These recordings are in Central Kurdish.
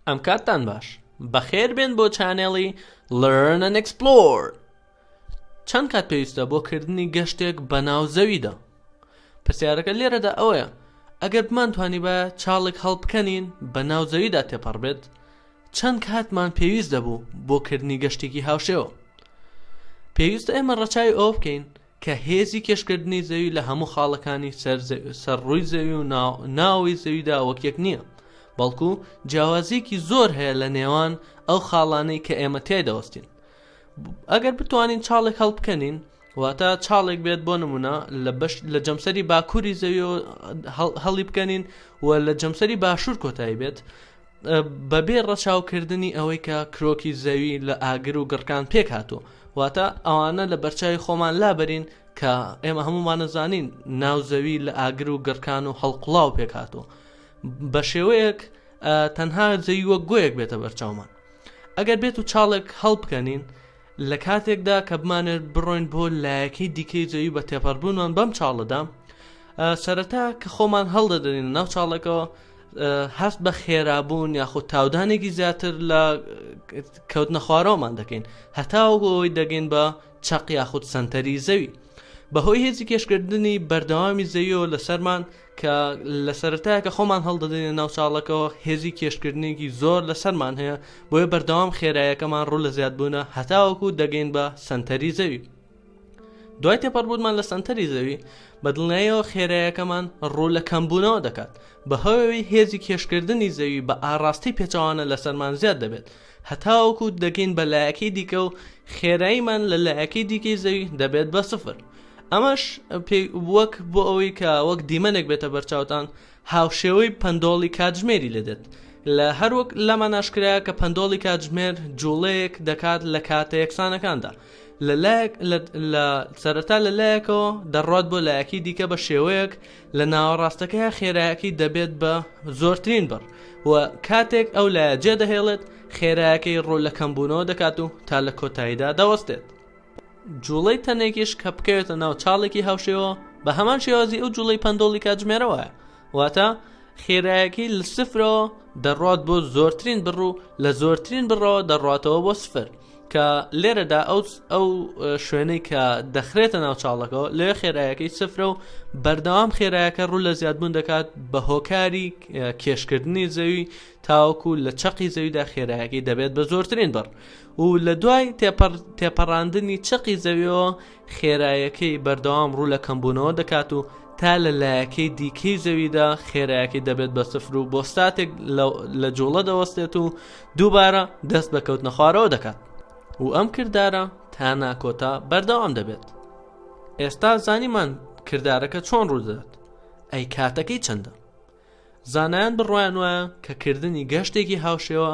ئەم کاتتان باش بەخێر بێن بۆ چانێڵی Learn and Explore. چەند کات پێویستە بۆ کردنی گەشتێک بە ناو زەویدا؟ پرسیارەکە لێرەدا ئەوەیە ئەگەر بمانتوانی بە چاڵێک هەڵبکەنین بە ناو زەویدا تێپەڕ بێت چەند کاتمان پێویست دەبوو بۆ کردنی گەشتێکی هاوشێوە. پێویستە ئێمە ڕەچاوی ئەوە بکەین کە هێزی کێشکردنی زەوی لە هەموو خاڵەکانی سەر ڕووی زەوی و ناوی زەویدا وەکێک نییە، بەڵکو جیاوازیەکی زۆر هەیە لە نێوان ئەو خاڵانەی کە ئێمە تێدەوەستین. ئەگەر بتوانین چاڵێک هەڵبکەنین واتە چاڵێک بێت بۆ نمونە لە جەمسەری باکووری زەوی هەڵی بکەنین و لە جەمسەری باشوور کۆتایی بێت بەبێ ڕەچاوکردنی ئەوەی کە کرۆکی زەوی لە ئاگر و گڕکان پێک هاتووە، واتە ئەوانە لە بەرچاوی خۆمان لابەرین کە ئێمە هەمومان نەزانین ناو زەوی لە ئاگر و گڕکان و هەڵقوڵاو پێک هاتووە، بە شێوەیەک تەنها زەوی وەک گۆیەک بێتە بەرچاومان. ئەگەر بێت و چاڵێک هەڵبکەنین لە کاتێکدا کە بمانێت بڕۆین بۆ لایەکەی دیکەی زەوی بە تێپەڕبوونمان بەم چاڵەدا، سەرەتا کە خۆمان هەڵدەدەین ناو چاڵێکەوە هەست بە خێرابوون یاخود تاودانێکی زیاتر لە کەوتنە خوارەوەمان دەکەین هەتاوەکەوەی دەگەین بە چەق یاخود سەنتەری زەوی. بەهۆی هێزی کێشکردنی بەردەوامی زەویەوە لەسەرمان کە لە سەرەتایە کە خۆمان هەڵدەدەین ناو چاڵەکەەوە هێزی کێشکردنێکی زۆر لەسەرمان هەیە، بۆیە بەردەوام خێرایەکەمان ڕوو لە زیادبوونە هەتاوەکو دەگەین بە سەنتەری زەوی. دوای تێپەڕبوونمان لە سەنتەری زەوی بەدڵنیاییەوە خێرایەکەمان ڕوو لە کەمبوونەوە دەکات، بەهۆی هێزی کێشکردنی زەوی بە ئاڕاستی پێچەوانە لەسەرمان زیاد دەبێت هەتاوەکو دەگەین بە لایەکەی دیکە و خێراییمان لە لایەکەی دیکەی زەوی دەبێت بە سفر. ئەمەش وەک بۆ ئەوەی کە وەک دیمەنێک بێتە بەرچاوتان هاوشێوەی پەندۆڵی کاتژمێری لەدێت. لە هەروەک لەمان ئاشکرایە کە پەندۆڵی کاتژمێر جوڵەیەک دەکات لە کاتە یەکسانەکاندا، لە سەرەتا لە لایەکەوە دەڕات بۆ لایەکی دیکە بە شێوەیەک لە ناوەڕاستەکەی خێرایەکی دەبێت بە زۆرترین بڕ و کاتێک ئەو لایە جێ دەهێڵێت خێرایەکەی ڕوو لە کەمبوونەوە دەکات و تا لە کۆتاییدا دەوەستێت. جوڵەی تەنێکیش کە بکەوێتە ناو چاڵێکی هاوشێوە بە هەمان شێوازی ئەو جوڵەی پەندۆڵی کاتژمێرەوەیە، واتە خێرایەکی لە سفرەوە دەڕات بۆ زۆرترین بڕ و لە زۆرترین بڕەوە دەڕاتەوە بۆ سفر، کە لێرەدا ئەو شوێنەی کە دەخرێتە ناو چاڵەکەەوە لێ خێرایەکەی سفرە و بەردەوام خێرایەکە ڕوو لە زیادبوون دەکات بە هۆکاری کێشکردنی زەوی تاوەکو لە چەقی زەویدا خێرایەکەی دەبێت بە زۆرترین بڕ و لە دوای تێپەڕاندنی چەقی زەویەوە خێرایەکەی بەردەوام ڕوو لە کەمبوونەوە دەکات و تا لە لایەکەی دیکەی زەویدا خێرایەکەی دەبێت بە سفر و بۆ ستاتێک لە جوڵە دەوەستێت و دووبارە دەست بە کەوتنە خوارەوە دەکات و ئەم کردارە تا ناکۆتا بەردەوام دەبێت. ئێستا زانیمان کردارەکە چۆن ڕوودەدات؟ ئەی کاتەکەی چەندە؟ زانایان بڕوایان وایە کە کردنی گەشتێکی هاوشێوە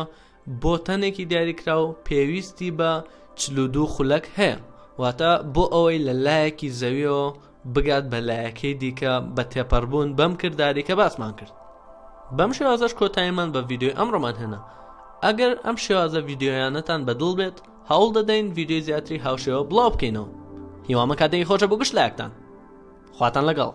بۆ تەنێکی دیاریکرا و پێویستی بە 42 خولەک هەیە، واتە بۆ ئەوەی لە لایەکی زەویەوە بگات بە لایەکەی دیکە بە تێپەڕبوون بەم کرداری کە باسمان کرد. بەم شێوازەش کۆتاییمان بە ڤیدیۆی ئەمڕۆمان هێنا. ئەگەر ئەم شێوازە ڤیدیۆیانەتان بەدڵ بێت هەوڵ دەدەین ڤیدیۆی زیاتری هاوشێوە بڵاو بکەینەوە. هیوامە کاتێکی خۆشە بۆ گشت لایەکتان. خواتان لەگەڵ.